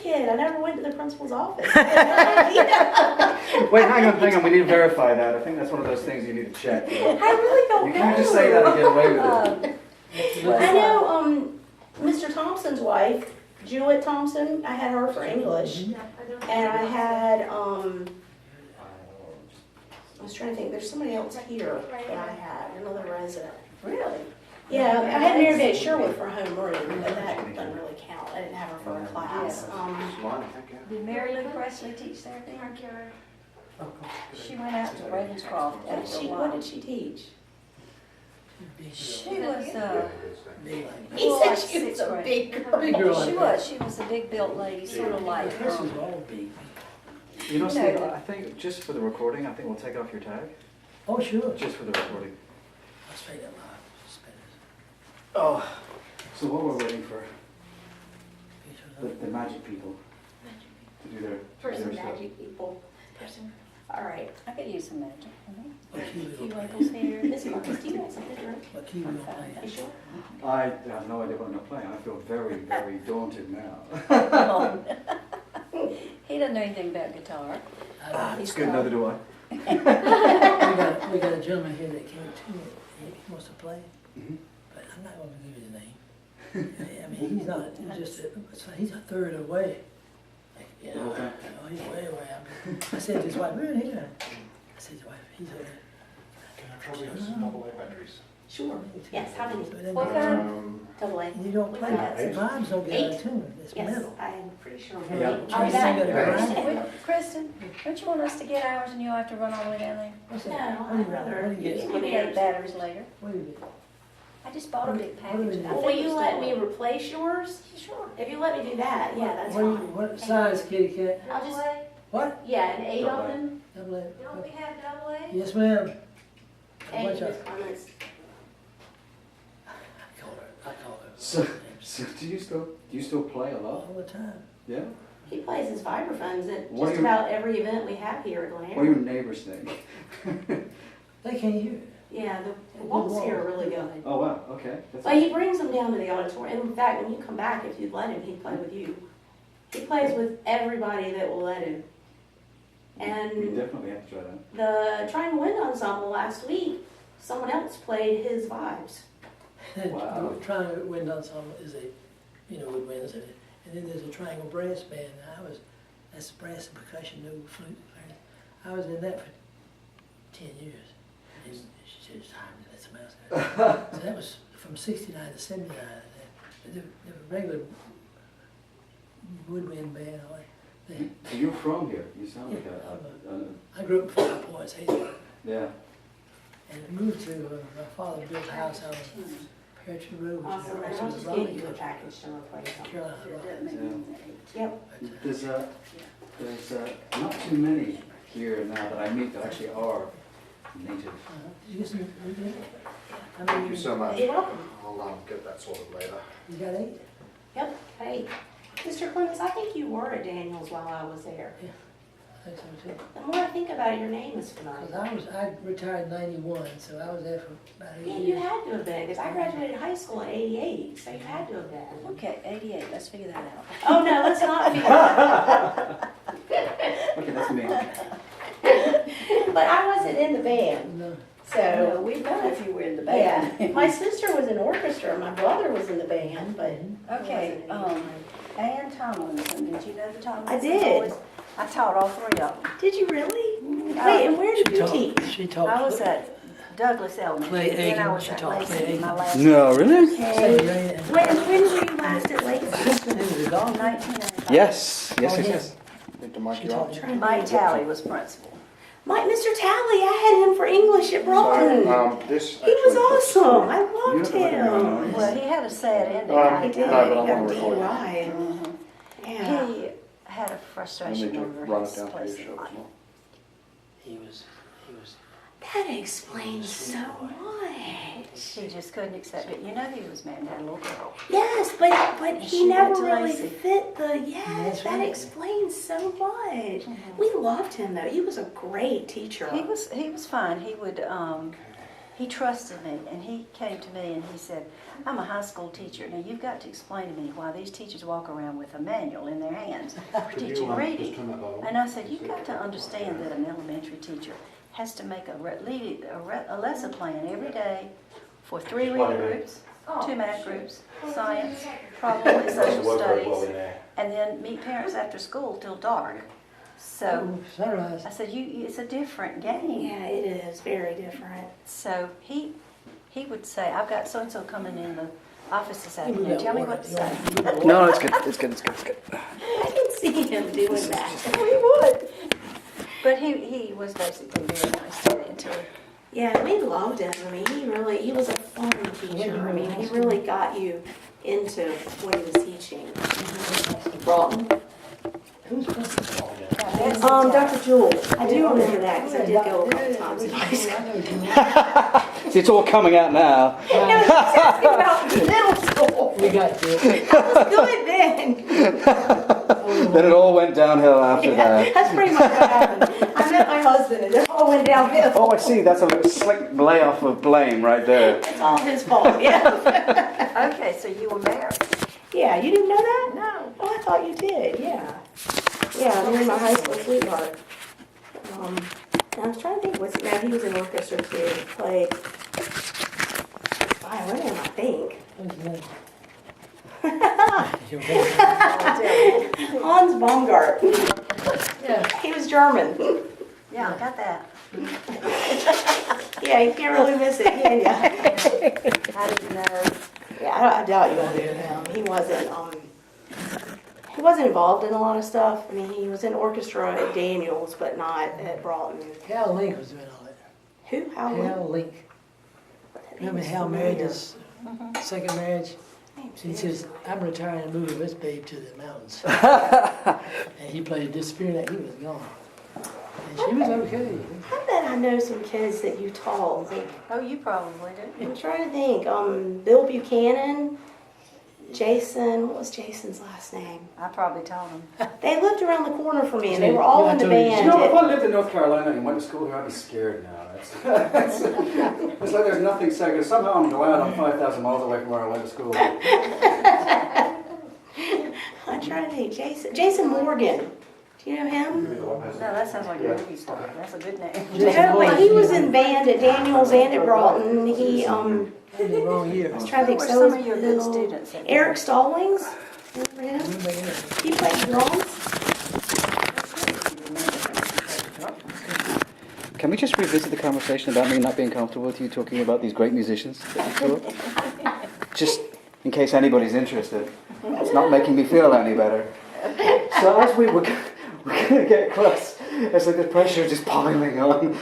kid. I never went to the principal's office. Wait, hang on, we need to verify that. I think that's one of those things you need to check. I really don't You know. can't just say that and get away with it. I know, Mr. Thompson's wife, Jewett Thompson, I had her for English. And I had, I was trying to think, there's somebody else here that I had, another resident. Really? Yeah, I had Mary Beth Sherwood for homeroom, but that doesn't really count. I didn't have her for a class. Did Mary Lou Presley teach there then? She went out to Ravenscroft after a What while. did she teach? She was, He said she was a big girl. Big girl like that. she was a big built lady, sort of like, This is all big. You know, Steve, I think just for the recording, I think we'll take off your tag. Oh, sure. Just for the recording. Let's take that live. Oh. So while we're waiting for the magic people to do their Person stuff. magic people. All right. I could use some magic. What key we Few gonna play? wrinkles here. Miss Marcus, do you want something to drink? What key we gonna play? You sure? I have no idea what I'm going to play. I feel very, very daunted now. He doesn't know anything about guitar. It's good, neither do I. We got a gentleman here that came to it. He wants to play, Mhm. but I'm not gonna give you the name. I mean, he's not, he's a third of the way. Like, yeah, The whole time? oh, he's way away. I said to his wife, where are he going? I said to his wife, he's over there. Can I trouble you with some double A batteries? Sure. Yes, how many? But then- What kind? Double A. And you don't play that, the vibes don't get out of tune, it's Yes, metal. I'm pretty sure. Yeah. Oh, Trying to that- sing it around. Kristen, don't you want us to get ours and you'll have to run all the way down there? What's No, that? I'd rather What do you use get? We can get batteries later. What do you get? I just bought a big What do we package. do? I Well, think will you it's let still- me replace yours? Sure. If you let me do that, yeah, that's fine. What size kitty cat? I'll just, What? yeah, and 8 Double of A. them. Double A. Don't we have double A? Yes, ma'am. How 8 much Miss I Clements. I call her. So do you still play a lot? All the time. Yeah? He plays his vibraphones at What do just you- about every event we have here at What do Glen. your neighbors think? They can't hear it. Yeah, the walls here are really good. Oh, wow, okay. But he brings them down to the auditorium. In fact, when you come back, if you'd let him, he'd play with you. He plays with everybody that will let him. We And definitely have to try that. the Triangle Wind Ensemble last week, someone else played his vibes. Wow. The Triangle Wind Ensemble is woodwinds, and then there's a Triangle Brass Band. That's brass and percussion, no flute. I was in that for 10 years. And she said, it's time to let somebody else. So that was from 69 to 79. The regular woodwind band, So you're from here. You sound like I grew up in 5 Points, Hazelwood, yeah. and moved to, my father built a house out on Peartree Road, which Awesome. And is I'll across just the give Raleigh, you a package to replace them. Carolina. Raleigh. Yep. There's not too many here now that I meet that actually are native. Did you get some? Thank you so much. You're welcome. I'll get that sorted later. You got 8? Yep. Hey, Mr. Clemens, I think you were at Daniels while I was there. I think so too. The more I think about it, your name is Because familiar. I retired in 91, so I was there for about 8 Yeah, years. you had to have been, because I graduated high school in '88, so you had to have been. Okay, 88, let's figure that out. Oh, no, let's not figure that Okay, that's me. out. But I wasn't in the band, No, No, so. we've known if you were in the Yeah, band. my sister was in orchestra, my brother was in the band, but. Okay, Ann Tomlinson, did you know the Tomlinsons? I did. boys? I taught all 3 of them. Did you really? Wait, and where did you teach? she taught. I was at Douglas Elementary, Clay then I Aiken, was she at taught Clay Lacey, my Aiken. last. No, really? Okay. When were you last at Lakeside? It was a golf. 1995. Yes, Oh, yes. Need to mic She you taught up. you. Mike Talley was principal. Mr. Talley, I had him for English at Broughton. So, this He was actually- awesome. I You loved have to let me know. him. Well, he had a sad ending. Um, He did. No, but I He want got to record it. DUI. Mhm. Yeah. He had a I need frustration to over run it his down for place your in show as life. well. He was. That explains so much. She just couldn't accept it. You know he was married and had a little girl. Yes, but She he never went to really Lacey. fit the, yes, That's that right. explains so much. Mhm. We loved him though. He was a great teacher. He was fine. He would he trusted me, and he came to me and he said, I'm a high school teacher. Now you've got to explain to me why these teachers walk around with a manual in their hands for teaching reading. And I said, you've got to understand that an elementary teacher has to make a lesson plan every day for 3 reading groups, 2 math groups, science, probably social studies, and then meet parents after school till dark. So Sunrise. I said, it's a different game. Yeah, it is very different. So he would say, I've got so-and-so coming in the office this afternoon, tell me what to say. No, it's good. It's good. It's good. It's good. I can see him doing that. We would. But he was basically very nice to me until, Yeah, we loved him. I mean, he was a fun teacher. I mean, he really got you into what he was teaching. Broughton. Dr. Jewell. I do remember that because I did go a couple times in high school. See, it's all coming out now. About middle school. We got to it. I was good then. Then it all went downhill after that. That's pretty much what happened. I met my husband and it all went downhill. Oh, I see. That's a little slick layoff of blame right there. It's all his fault, yeah. okay, so you were married. Yeah, you didn't know that? No. Oh, I thought you did, yeah. Yeah, I married my high school sweetheart. I was trying to think, now he was in orchestra too, he played violin, I think. Hans Baumgart. Yeah. He was German. Yeah, I got that. Yeah, you can't really miss it, can ya? I didn't know. Yeah, I doubt you will do him. He wasn't involved in a lot of stuff. I mean, he was in orchestra at Daniels, but not at Broughton. Hal Link was doing all that. Who? Hal Link. Remember Hal married his second marriage? He says, I'm retiring and moving this babe to the mountains. And he played Disappearing Act, he was gone. And she was okay. I bet I know some kids that you taught. Oh, you probably did. I'm trying to think. Bill Buchanan, Jason. What was Jason's last name? I probably told him. They lived around the corner from me, and they were all in the You band. know, if I lived in North Carolina and went to school here, I'd be scared now. It's like there's nothing sacred. Somehow I'm glad I'm 5,000 miles away from where I went to school. I'm trying to think. Jason Morgan. Do you know him? No, that sounds like a movie star. That's a good name. Well, he was in band at Daniels and at Broughton. He In the wrong year. I was trying to think. Who were So some of your good students? Eric Stallings. Remember him? He played drums. Can we just revisit the conversation about me not being comfortable with you talking about these great musicians that you taught? Just in case anybody's interested. It's not making me feel any better. So as we're going to get close, it's like the pressure is just piling on.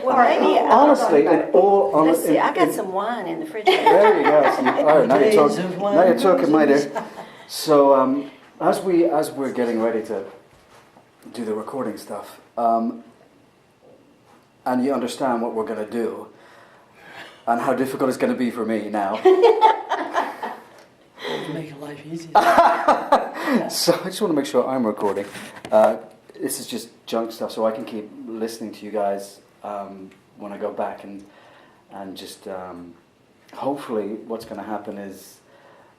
Well, maybe Honestly, in all let's honesty, see. I got some wine in the refrigerator. there you go. So now you're Days of wine. now you're talking, my dear. So as we're getting ready to do the recording stuff, and you understand what we're going to do, and how difficult it's going to be for me now. Make life easier. So I just want to make sure I'm recording. This is just junk stuff, so I can keep listening to you guys when I go back, and just hopefully what's going to happen is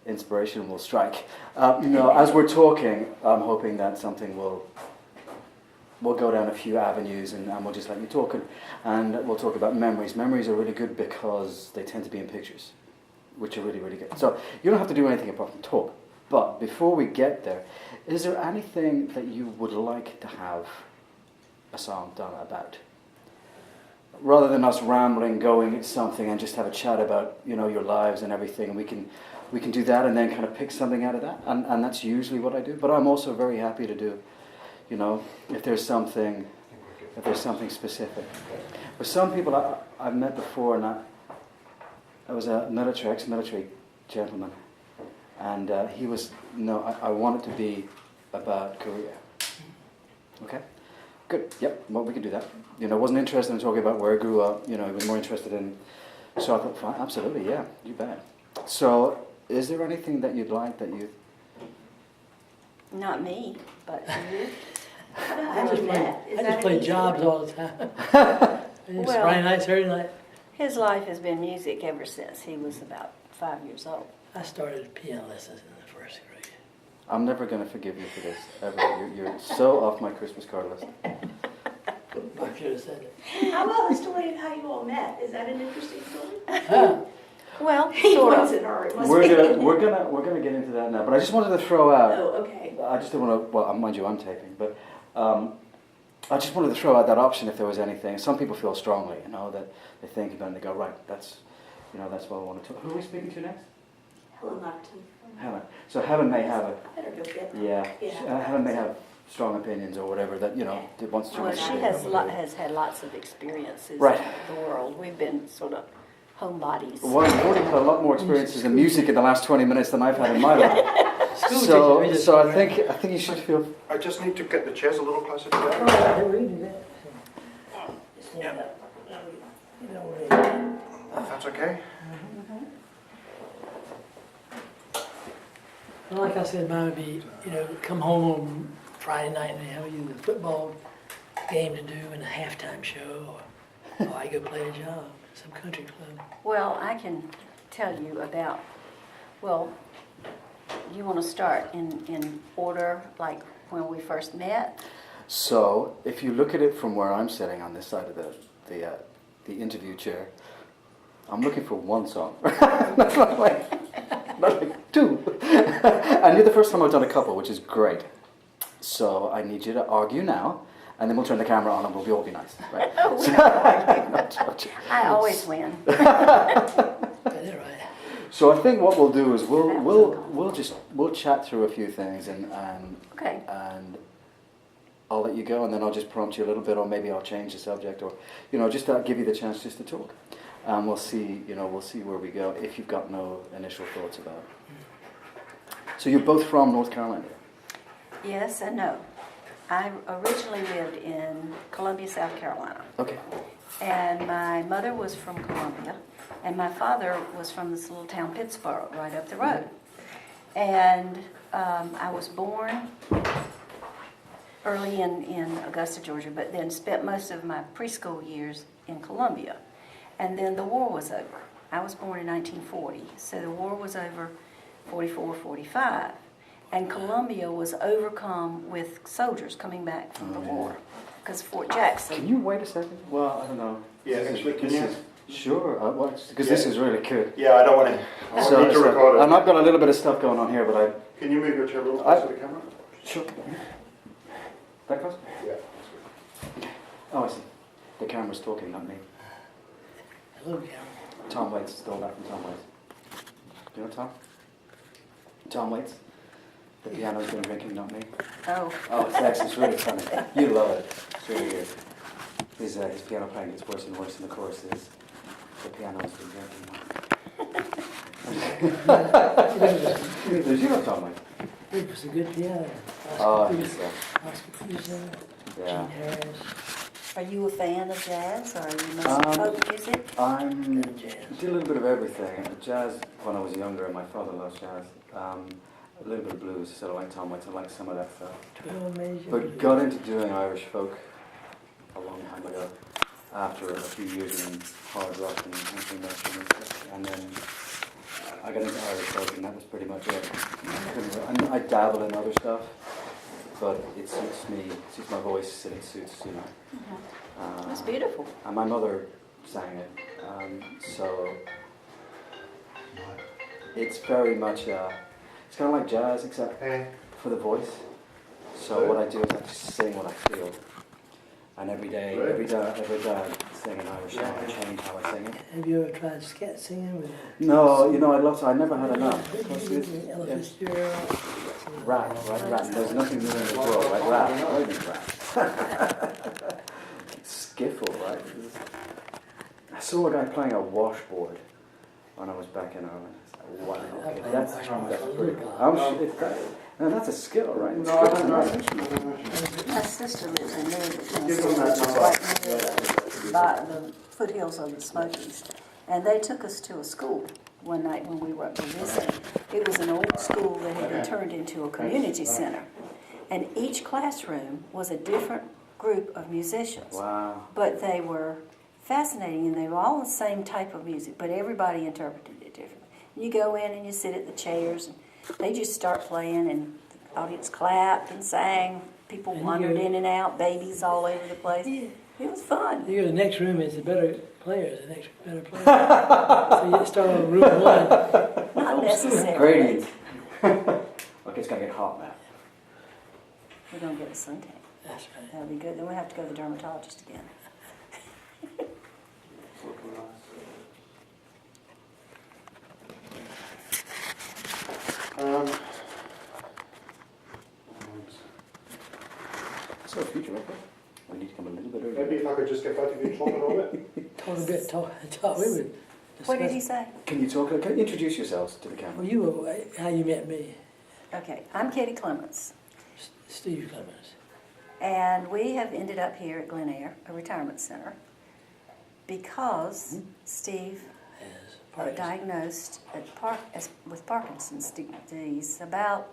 inspiration will strike. As we're talking, I'm hoping that something will go down a few avenues, and we'll just let you talk, and we'll talk about memories. Memories are really good because they tend to be in pictures, which are really, really good. So you don't have to do anything apart from talk. But before we get there, is there anything that you would like to have a song done about? Rather than us rambling, going at something and just have a chat about, your lives and everything, we can do that and then kind of pick something out of that. And that's usually what I do. But I'm also very happy to do, if there's something specific. With some people I've met before, and I was a ex-military gentleman, and he was, I want it to be about Korea. Okay? Good, yep, well, we can do that. Wasn't interested in talking about where I grew up, he was more interested in, so I thought, fine, absolutely, yeah, you bet. So, is there anything that you'd like that you... Not me, but you. I just play jobs all the time. It's Well- Friday night, Saturday night. His life has been music ever since he was about 5 years old. I started piano lessons in the first grade. I'm never going to forgive you for this, ever. You're so off my Christmas card list. I should have said it. How about the story of how you all met? Is that an interesting story? Ah, Well, He sort points of. at her. It must We're be. gonna get into that now, but I just wanted to throw out. Oh, okay. I just didn't want to. Well, mind you, I'm taping, but I just wanted to throw out that option if there was anything. Some people feel strongly, that they think about it and they go, right, that's what I want to talk. Who are we speaking to next? Helen Upton. Helen. So Helen may have Better go get them. yeah. Yeah. Helen may have strong opinions or whatever that that wants to. Well, she has had lots of experiences Right. in the world. We've been sort of homebodies. Well, you've already had a lot more experiences in music in the last 20 minutes than I've had in my life. School So teachers, I think you should feel. I just need to get the chairs a little closer together. Oh, we can do that. Stand up. You know, If that's okay. well, like I said, mine would be, come home on Friday night and they have either a football game to do and a halftime show, or I go play a job at some country club. Well, I can tell you about, you want to start in order, like when we first met? So if you look at it from where I'm sitting on this side of the interview chair, I'm looking for one song. not like two. And you're the first time I've done a couple, which is great. So I need you to argue now, and then we'll turn the camera on and we'll all be nice, right? I always win. Is that right? So I think what we'll do is we'll chat through a few things and Okay. I'll let you go, and then I'll just prompt you a little bit, or maybe I'll change the subject, or just to give you the chance just to talk. We'll see where we go if you've got no initial thoughts about it. So you're both from North Carolina? Yes and no. I originally lived in Columbia, South Carolina. Okay. And my mother was from Columbia, and my father was from this little town, Pittsburgh, right up the road. And I was born early in Augusta, Georgia, but then spent most of my preschool years in Columbia. And then the war was over. I was born in 1940, so the war was over 44, 45. And Columbia was overcome with soldiers coming back from the war, because Fort Jackson. Can you wait a second? Well, I don't know. Yeah, actually, can you? Sure, because this is really good. Yeah, I don't want to. I need to record it. And I've got a little bit of stuff going on here, but Can you move your chair a little closer to the camera? Sure. That close? Yeah. Oh, I see. The camera's talking, not me. Hello, Cameron. Tom Waits stole that from Tom Waits. Do you know Tom? Tom Waits? The piano's been drinking, not me. Oh. Oh, it's actually it's really funny. You love it. It's really good. His piano playing gets worse and worse, and the chorus is, the piano's been drinking. Did you know Tom Waits? It was a good piano. Oh, Oscar he's Peterson, yeah. Gene Harris, Are you a fan of jazz, or are you mostly folk music? I good jazz. did a little bit of everything. Jazz when I was younger, and my father loves jazz. A little bit of blues, so I like Tom Waits, I like some of that stuff. 12 major. But got into doing Irish folk a long time ago, after a few years in hard rock and country music and stuff. And then I got into Irish folk, and that was pretty much it. I dabble in other stuff, but it suits me, it suits my voice, and it suits, It's beautiful. and my mother sang it, so it's very much, it's kind of like jazz, except for the voice. So what I do is I just sing what I feel. And every day I sing an Irish song, I change how I sing it. Have you ever tried scat singing with No, I'd love to, I never had enough. Ella Fitzgerald? Rap. There's nothing new in the world like rap. I think rap. Skiffle, right? I saw a guy playing a washboard when I was back in Ireland. Wow, okay, that's pretty cool. That's a skill, right? No. My sister lives in Louisville, Tennessee, which is right near the foothills of the Smokies. And they took us to a school one night when we were up there visiting. It was an old school that had been turned into a community center. And each classroom was a different group of musicians. Wow. But they were fascinating, and they were all the same type of music, but everybody interpreted it differently. You go in and you sit at the chairs, and they just start playing, and the audience clapped and sang. People wandered in and out, babies all over the place. It was fun. You go to the next room, it's the better players, the next better players. So you start on room 1. Not necessarily. Gradient. Okay, it's gonna get hot now. We're going to get a suntan. That's right. That'll be good. Then we'll have to go to the dermatologist again. So future, okay? We need to come a little bit Maybe earlier. if I could just get both of you talking a little bit. Talk a bit, we would discuss. What did he say? Can you introduce yourselves to the camera? Well, you were, how you met me, Okay, I'm Katie Clements, Steve Clemens. and we have ended up here at Glen Air, a retirement center, because Steve As got Parkinson's. diagnosed with Parkinson's disease about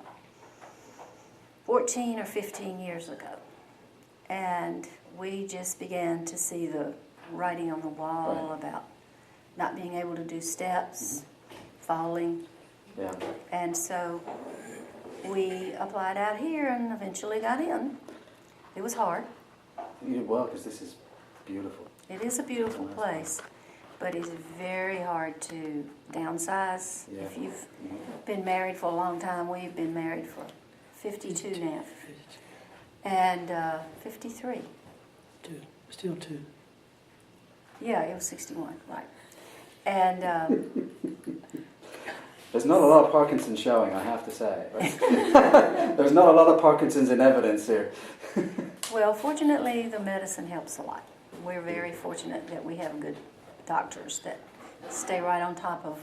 14 or 15 years ago. And we just began to see the writing on the wall about not being able to do steps, falling. Yeah. And so we applied out here and eventually got in. It was hard. You did well because this is beautiful. It is a beautiful place, but it's very hard to downsize. Yeah. If you've been married for a long time, we've been married for 52 now, and 53. Still 2. Yeah, it was 61, right. And There's not a lot of Parkinson's showing, I have to say. Right? There's not a lot of Parkinson's in evidence here. well, fortunately, the medicine helps a lot. We're very fortunate that we have good doctors that stay right on top of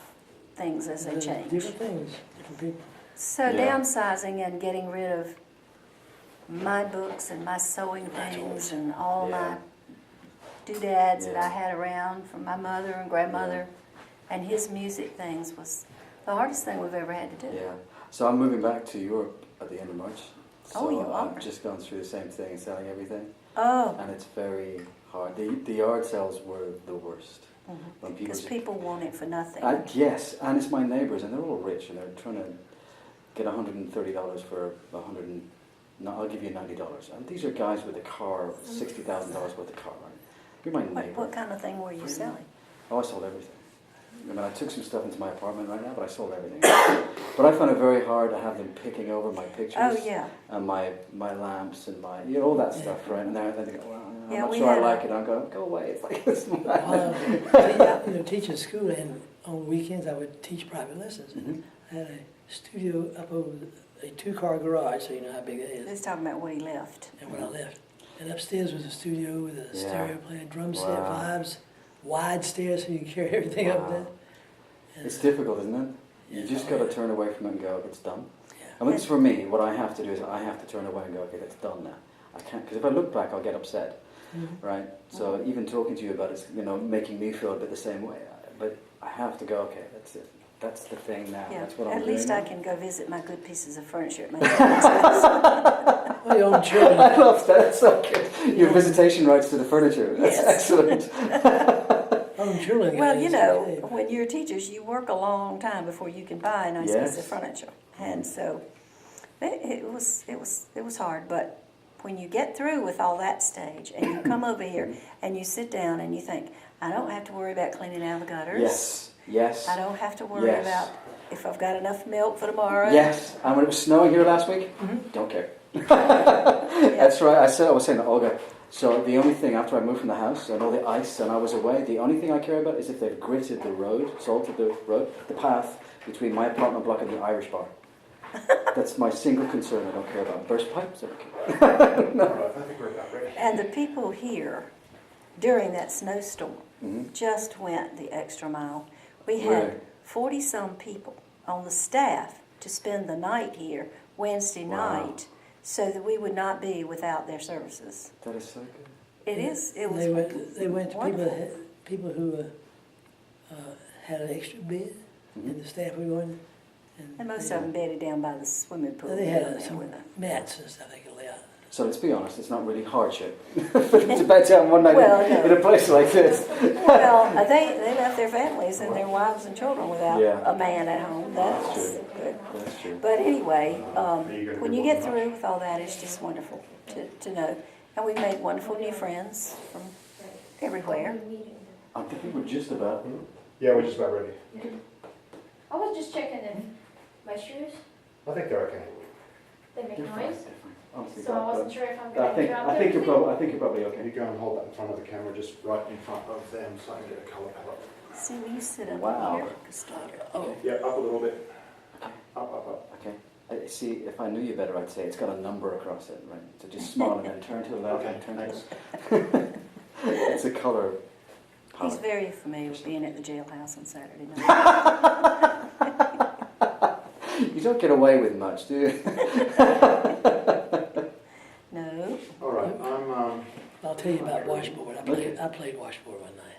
things as they change. Different things, different people. So Yeah. downsizing and getting rid of my books and my sewing things and all Yeah. my doodads that Yeah. I had around from my mother and grandmother and his music things was the hardest thing we've ever had to do. Yeah. So I'm moving back to Europe at the end of March. So Oh, you are? I've just gone through the same thing, selling everything. Oh, And it's very hard. The yard sales were the worst. When people because just, people want it for nothing. yes, and it's my neighbours, and they're all rich, and they're trying to get $130 for no, I'll give you $90. And these are guys with a car, $60,000 worth of car, right? You're my neighbour. What kind of thing were you selling? Oh, I sold everything. I mean, I took some stuff into my apartment right now, but I sold everything. But I found it very hard to have them picking over my pictures. Oh, yeah. And my lamps and my, all that stuff, right? And then they go, well, I'm Yeah, not we sure I had like it. I'm going, go away. It's like this. Teach at school, and on weekends I would teach private lessons. Mhm. I had a studio up over a 2-car garage, so you know how big that is. Let's talk about what he left. And when I left, and upstairs was a studio with a Yeah. stereo player, drum set, Wow. vibes, wide stairs so you can carry everything up Wow. there. And, It's difficult, isn't it? You Yeah. just got to turn away from it and go, it's done. yeah. I mean, it's for me. What I have to do is I have to turn away and go, okay, that's done now. I can't, because if I look back, I'll get upset, right? So even talking to you about it, making me feel a bit the same way. But I have to go, okay, that's it. That's the thing now. Yeah, That's what I'm at doing. least I can go visit my good pieces of furniture at my parents' house. Well, your own children. I love that. That's so good. Your visitation rights to the furniture. That's Yes. excellent. Own children. Well, guys, you know, okay. when you're teachers, you work a long time before you can buy a nice piece of Yes. furniture, and so it was hard. But when you get through with all that stage, and you come over here and you sit down and you think, I don't have to worry about cleaning out the gutters. Yes. Yes. I don't have to worry Yes. about if I've got enough milk for tomorrow. Yes. And when it was snowing here last week, don't care. That's right. I was saying to Olga, so the only thing after I moved from the house and all the ice and I was away, the only thing I care about is if they've gritted the road, salted the road, the path between my apartment block and the Irish bar. That's my single concern. I don't care about burst pipes. I don't care. No. I think we're about ready. And the people here during that snowstorm Mhm. just went the extra mile. We Really? had 40-some people on the staff to spend the night here Wednesday Wow. night so that we would not be without their services. That is so good. It was They went to wonderful. people who had an extra bed, Mhm. and the staff were going. And most of them bedded down by the swimming pool. They down had there some with a- mats and stuff they could lay out. So let's be honest, it's not really hardship for them to bed down one night Well, no. in a place like this. Well, they left their families and their wives and children without Yeah. a man at home. That's true. good. That's true. But anyway, when you get through with all that, it's just wonderful to know. And we've made wonderful new friends from everywhere. I think we're just about. Yeah, we're just about ready. I was just checking if my shoes, I think they're okay. they make You're fine, noise, you're fine. Honestly, so I wasn't sure if I'm I going to think drop I think you're everything. probably Can okay. you go and hold that in front of the camera, just right in front of them, so I can get a colour palette? See, will you sit up Wow. here? Starter. Oh, Yeah, up a little bit. Up. Okay. See, if I knew you better, I'd say it's got a number across it, right? So just smile and then turn to the left Okay, and turn thanks. to the It's a colour he's palette. very familiar with being at the jailhouse on Saturday night. You don't get away with much, do you? No. All right, I'll tell you about washboard. I played washboard one night.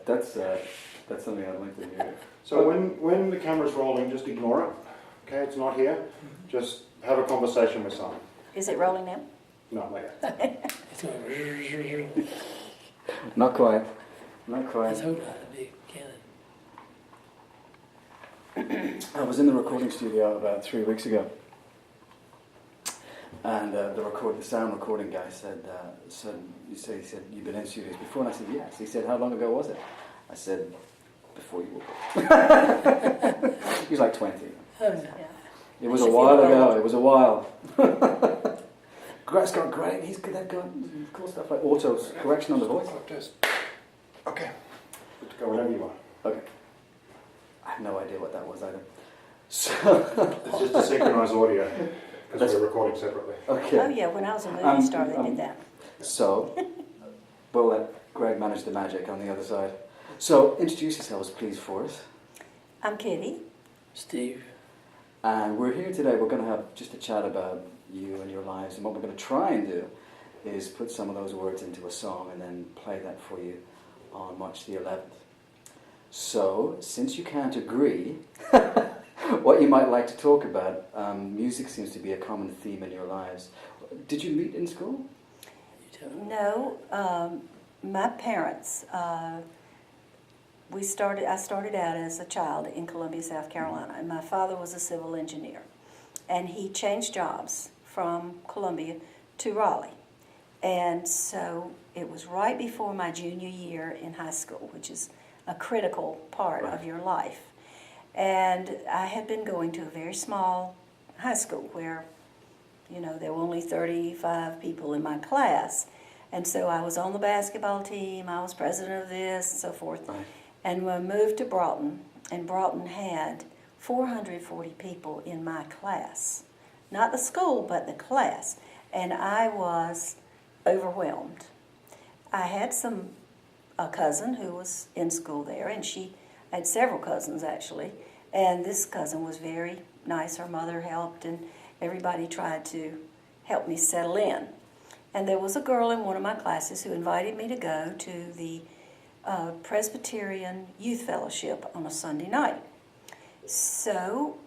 That's something I'd like to hear. so when the camera's rolling, just ignore it. Okay, it's not here. Just have a conversation with someone. Is it rolling now? No, not yet. It's going Not quite. Not quite. Let's hope not a big cannon. I was in the recording studio about 3 weeks ago, and the sound recording guy said, he said, you've been in studios before? And I said, yes. He said, how long ago was it? I said, before you were born. He was like 20. Oh, Yeah. It was Makes a you feel while old. ago. It was a while. Greg's got great. He's got cool stuff like auto correction on the voice. Okay. Good to go whenever you want. Okay. I have no idea what that was either. So, It's just to synchronise audio, because we're recording separately. okay. Oh yeah, when I was a movie star, they did that. So, we'll let Greg manage the magic on the other side. So, introduce yourselves, please, for us. I'm Kitty. Steve. And we're here today. We're going to have just a chat about you and your lives. And what we're going to try and do is put some of those words into a song and then play that for you on March the 11th. So, since you can't agree what you might like to talk about, music seems to be a common theme in your lives. Did you meet in school? You tell me. No, my parents. I started out as a child in Columbia, South Carolina, and my father was a civil engineer, and he changed jobs from Columbia to Raleigh, and so it was right before my junior year in high school, which is a critical part of your life. And I had been going to a very small high school where, there were only 35 people in my class. And so I was on the basketball team, I was president of this, and so forth. Right. And we moved to Broughton, and Broughton had 440 people in my class. Not the school, but the class. And I was overwhelmed. I had a cousin who was in school there, and I had several cousins actually, and this cousin was very nice. Her mother helped, and everybody tried to help me settle in. And there was a girl in one of my classes who invited me to go to the Presbyterian Youth Fellowship on a Sunday night. So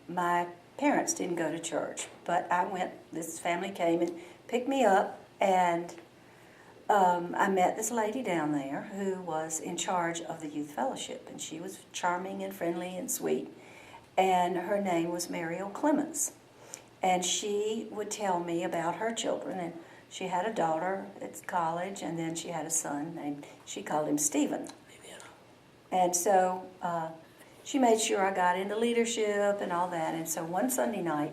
my parents didn't go to church, but I went. This family came and picked me up, and I met this lady down there who was in charge of the youth fellowship, and she was charming and friendly and sweet, and her name was Mariel Clemens. And she would tell me about her children, and she had a daughter at college, and then she had a son named, she called him Stephen. And so she made sure I got into leadership and all that. And so one Sunday night,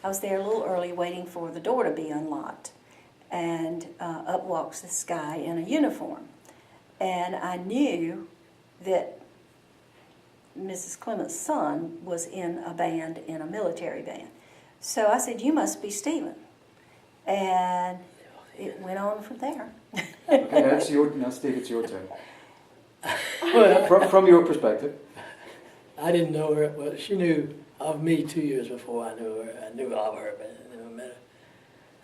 I was there a little early waiting for the door to be unlocked. And up walks this guy in a uniform. And I knew that Mrs. Clemens' son was in a band, in a military band. So I said, "You must be Stephen." And it went on from there. Okay, now Steve, it's your turn. Well, From your perspective. I didn't know her. Well, she knew of me 2 years before I knew her. I knew of her, but I never met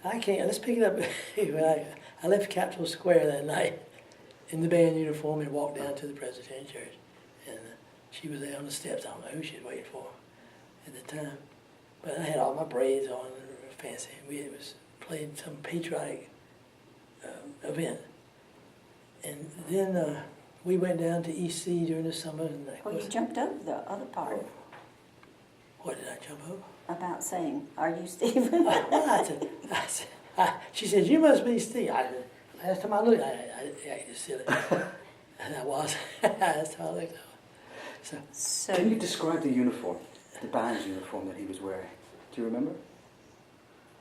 her. I can't. Let's pick it up. I left Capitol Square that night in the band uniform and walked down to the Presbyterian Church. And she was there on the steps. I don't know who she was waiting for at the time. But I had all my braids on, fancy. It was played some patriotic event. And then we went down to East Sea during the summer. And that Well, was, you jumped over the other part what did I jump over? about saying, "Are you Stephen?" Well, she said, "You must be Steve." Last time I looked, I acted silly. And I was. Last time I looked. So, Can you describe the uniform, the band's uniform that he was wearing? Do you remember?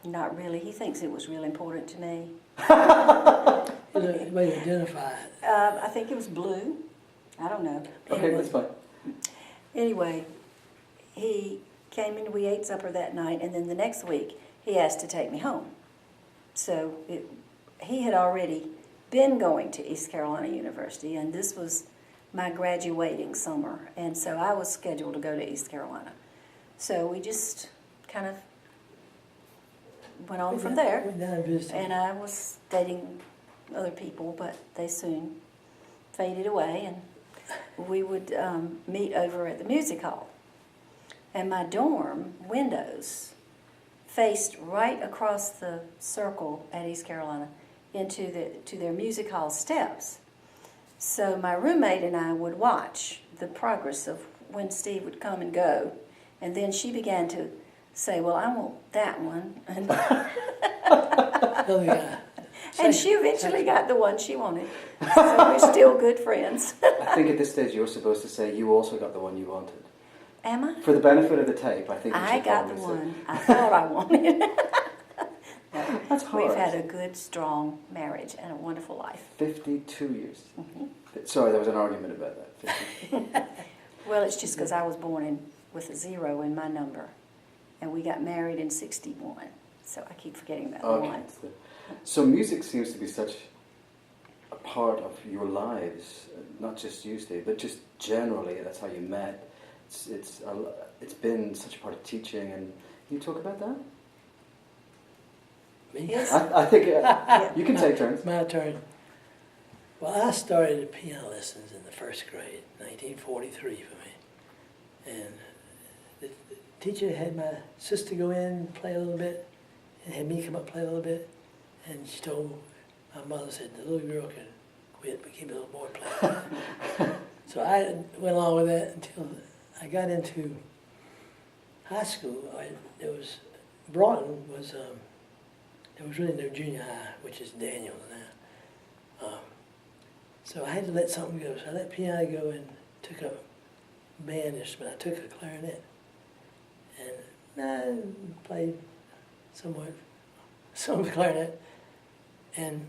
not really. He thinks it was real important to me. the way to identify it. I think it was blue. I don't know. Okay, that's fine. Anyway, he came in, we ate supper that night, and then the next week he asked to take me home. So he had already been going to East Carolina University, and this was my graduating summer, and so I was scheduled to go to East Carolina. So we just kind of went on from there, Went down and visited. and I was dating other people, but they soon faded away, and we would meet over at the music hall. And my dorm windows faced right across the circle at East Carolina to their music hall steps. So my roommate and I would watch the progress of when Steve would come and go, and then she began to say, "Well, I want that one," and, Oh, yeah. and she eventually got the one she wanted. So we're still good friends. I think at this stage you're supposed to say you also got the one you wanted. Am I? For the benefit of the tape, I think you I should got the probably say- one I thought I wanted. No, That's hard. we've had a good, strong marriage and a wonderful life. 52 years. Mm-hmm. Sorry, there was an argument about that. 50. Well, it's just because I was born with a 0 in my number, and we got married in '61, so I keep forgetting that Okay. one. So music seems to be such a part of your lives, not just you, Steve, but just generally. That's how you met. It's been such a part of teaching, and can you talk about that? Me? Yes. I think Yeah. you can take turns. My turn. Well, I started piano lessons in the first grade, 1943 for me. And the teacher had my sister go in and play a little bit, and had me come up and play a little bit. And she told my mother, said, the little girl can quit, but keep the little boy playing. So I went along with that until I got into high school. Broughton was, there was really no junior high, which is Daniel now. So I had to let something go. So I let piano go and took a band instrument. I took a clarinet. And I played some of the clarinet. And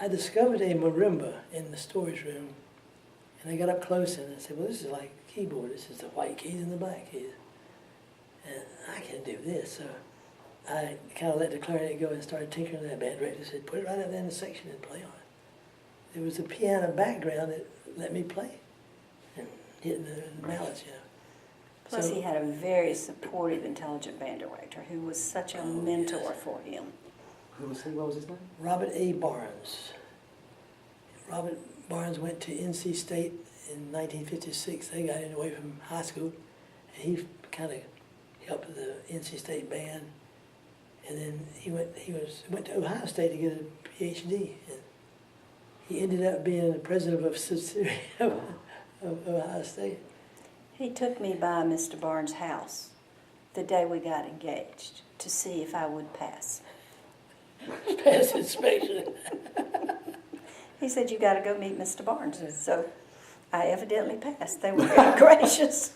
I discovered a marimba in the storage room. And I got up close and I said, well, this is like a keyboard. This is the white keys and the black keys. And I can do this. So I kind of let the clarinet go and started tinkering with that. Band director said, put it right up there in the section and play on it. There was a piano background that let me play and hitting the mallets, you know. Plus, So- he had a very supportive, intelligent band director who was such a mentor for him. Who was he? What was his name? Robert A. Barnes. Robert Barnes went to NC State in 1956. They got him away from high school, and he kind of helped the NC State band. And then he went to Ohio State to get a PhD. And he ended up being the president of a subsidiary of Ohio State. He took me by Mr. Barnes' house the day we got engaged to see if I would pass. Pass inspection. He said, you got to go meet Mr. Barnes. So I evidently passed. They were very gracious.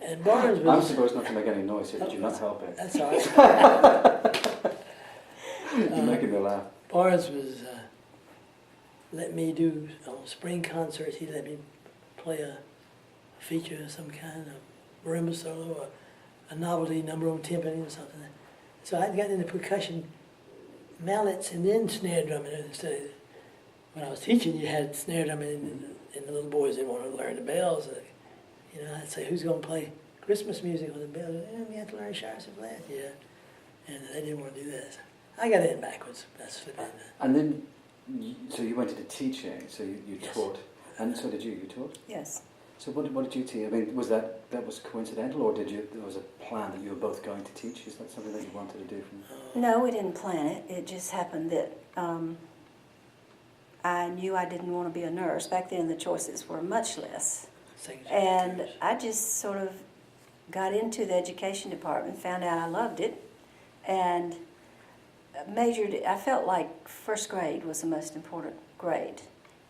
And Barnes I'm was... supposed not to make any noise here, but you're not helping. That's all right. You're making me laugh. Barnes was let me do on spring concerts. He let me play a feature of some kind of marimba solo or a novelty number on timpani or something. So I'd gotten into percussion, mallets, and then snare drumming. Instead of, when I was teaching, you had snare drumming, and the little boys didn't want to learn the bells. You know, I'd say, who's going to play Christmas music on the bells? We have to learn Shires of Glad, yeah. And they didn't want to do that. So I got in backwards. That's flipping. And then, so you went into teaching, so you Yes. taught, and so did you taught? Yes. So what did you teach? I mean, was that was coincidental, or there was a plan that you were both going to teach? Is that something that you wanted to do from? No, we didn't plan it. It just happened that I knew I didn't want to be a nurse. Back then the choices were much less. And I just sort of got into the education department, found out I loved it, and majored. I felt like first grade was the most important grade,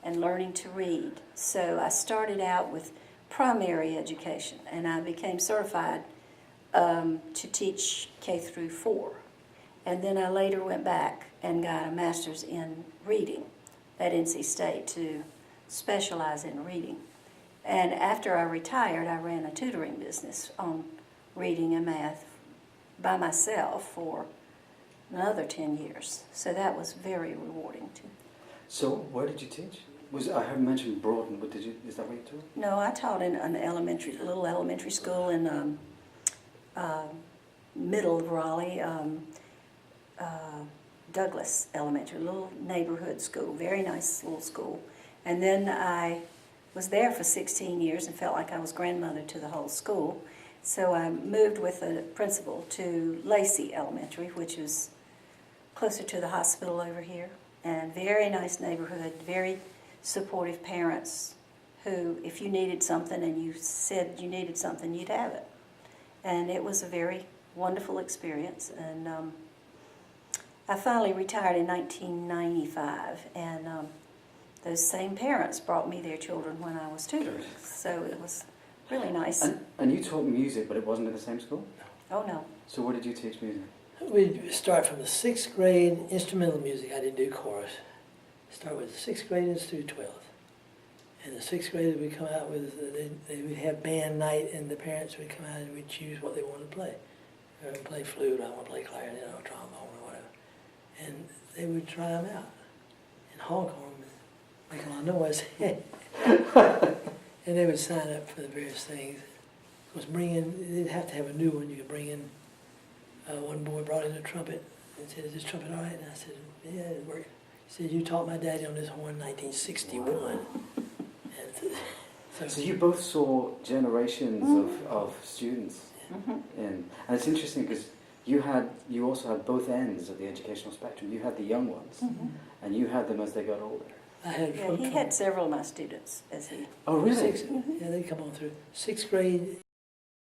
and learning to read. So I started out with primary education, and I became certified to teach K through 4. And then I later went back and got a master's in reading at NC State to specialize in reading. And after I retired, I ran a tutoring business on reading and math by myself for another 10 years. So that was very rewarding too. So where did you teach? I haven't mentioned Broughton, but is that where you taught? No, I taught in an little elementary school in middle of Raleigh, Douglas Elementary, a little neighborhood school, very nice little school. And then I was there for 16 years and felt like I was grandmother to the whole school. So I moved with the principal to Lacey Elementary, which is closer to the hospital over here. And very nice neighborhood, very supportive parents who, if you needed something and you said you needed something, you'd have it. And it was a very wonderful experience. And I finally retired in 1995, and those same parents brought me their children when I was tutoring. So it was really nice. And you taught music, but it wasn't in the same school? Oh, no. So where did you teach music? We start from the 6th grade instrumental music. I didn't do chorus. Start with the 6th graders through 12th. And the 6th graders would come out with, they would have band night, and the parents would come out and we'd choose what they wanted to play. I want to play flute, I want to play clarinet or trombone or whatever. And they would try them out and honk on them and make a lot of noise. And they would sign up for the various things. Of course, they'd have to have a new one. You could bring in, one boy brought in a trumpet and said, "Is this trumpet all right?" And I said, "Yeah, it worked." He said, "You taught my daddy on this horn in 1961. And so you both saw generations of students. And it's interesting because you also had both ends of the educational spectrum. You had the young ones, and you had them as they got older. He had several of my students as he... Oh, really? Yeah, they come on through. 6th grade